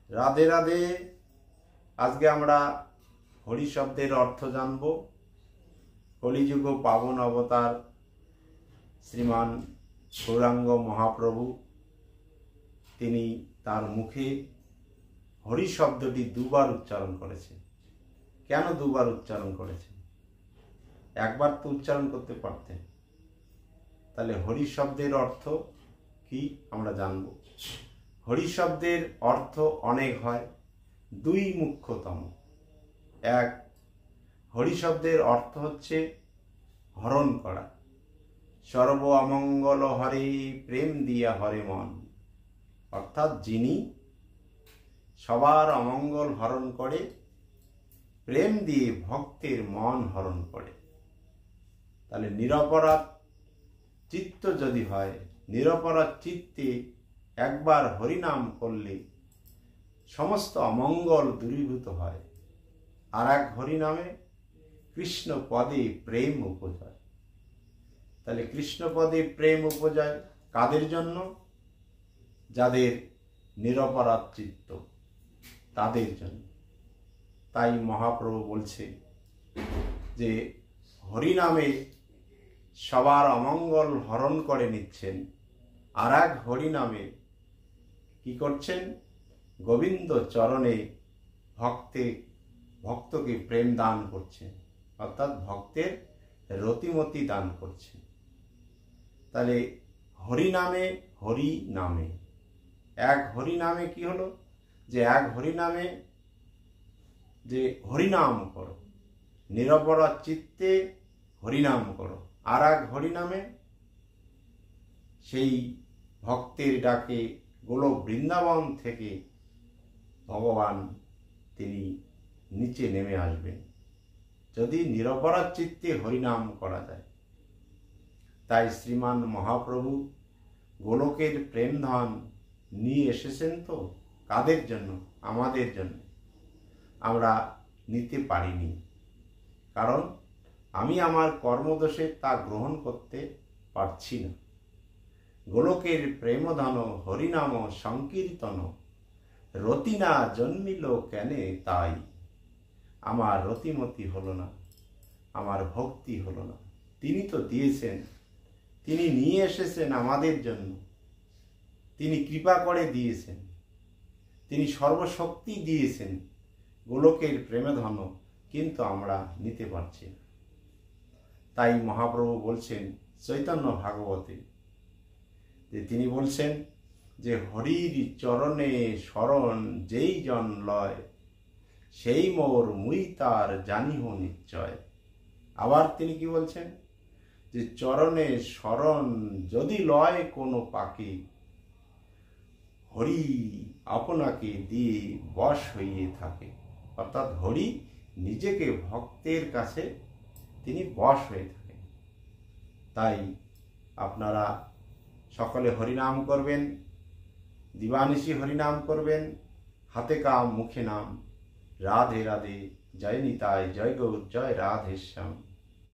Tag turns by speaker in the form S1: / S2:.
S1: রাধে রাধে। আজকে আমরা হরি শব্দের অর্থ জানব। কলিযুগ পাবন অবতার শ্রীমান গৌরাঙ্গ মহাপ্রভু তিনি তার মুখে হরি শব্দটি দুবার উচ্চারণ করেছেন। কেন দুবার উচ্চারণ করেছেন? একবার তো উচ্চারণ করতে পারতেন। তাহলে হরি শব্দের অর্থ কি আমরা জানব। হরি শব্দের অর্থ অনেক হয়, দুই মুখ্যতম। এক, হরি শব্দের অর্থ হচ্ছে হরণ করা। সর্ব অমঙ্গল হরে প্রেম দিয়া হরে মন, অর্থাৎ যিনি সবার অমঙ্গল হরণ করে, প্রেম দিয়ে ভক্তের মন হরণ করে। তাহলে নিরপরাধ চিত্ত যদি হয়, নিরপরাধ চিত্তে একবার হরিনাম করলে সমস্ত অমঙ্গল দূরীভূত হয়। আর এক হরিনামে কৃষ্ণ পদে প্রেম উপজয়। তাহলে কৃষ্ণ পদে প্রেম উপজয় কাদের জন্য? যাদের নিরপরাধ চিত্ত, তাদের জন্য। তাই মহাপ্রভু বলছে যে হরিনামে সবার অমঙ্গল হরণ করে নিচ্ছেন, আর এক হরিনামে কি করছেন? গোবিন্দ চরণে ভক্তকে প্রেম দান করছেন, অর্থাৎ ভক্তের রতিমতি দান করছেন। তাহলে হরিনামে হরি নামে, এক হরিনামে কি হলো? যে এক হরিনামে যে হরিনাম করো, নিরপরাধ চিত্তে হরিনাম করো। আর এক হরিনামে সেই ভক্তের ডাকে গোলক বৃন্দাবন থেকে ভগবান তিনি নিচে নেমে আসবেন, যদি নিরপরাধ চিত্তে হরিনাম করা যায়। তাই শ্রীমান মহাপ্রভু গোলকের প্রেমধন নিয়ে এসেছেন তো কাদের জন্য? আমাদের জন্য। আমরা নিতে পারিনি, কারণ আমি আমার কর্মদোষে তা গ্রহণ করতে পারছি না। গোলকের প্রেমধন হরিনাম সংকীর্তন, রতিনা জন্মিল কেনে তাই। আমার রতিমতি হলো না, আমার ভক্তি হলো না। তিনি তো দিয়েছেন, তিনি নিয়ে এসেছেন আমাদের জন্য, তিনি কৃপা করে দিয়েছেন, তিনি সর্বশক্তি দিয়েছেন গোলকের প্রেমধন, কিন্তু আমরা নিতে পারছি না। তাই মহাপ্রভু বলছেন চৈতন্য ভাগবতে, যে তিনি বলছেন যে হরির চরণে শরণ যেই জন লয়, সেই মোর মুই তার জানিহ নিশ্চয়। আবার তিনি কি বলছেন? যে চরণে শরণ যদি লয় কোনো পাখি, হরি আপনাকে দিয়ে বশ হইয়ে থাকে। অর্থাৎ হরি নিজেকে ভক্তের কাছে তিনি বশ হয়ে থাকেন। তাই আপনারা সকলে হরিনাম করবেন, দিবানিশি হরিনাম করবেন, হাতে কাম মুখে নাম। রাধে রাধে, জয় নিতাই, জয় গৌর, জয় রাধেশ্যাম।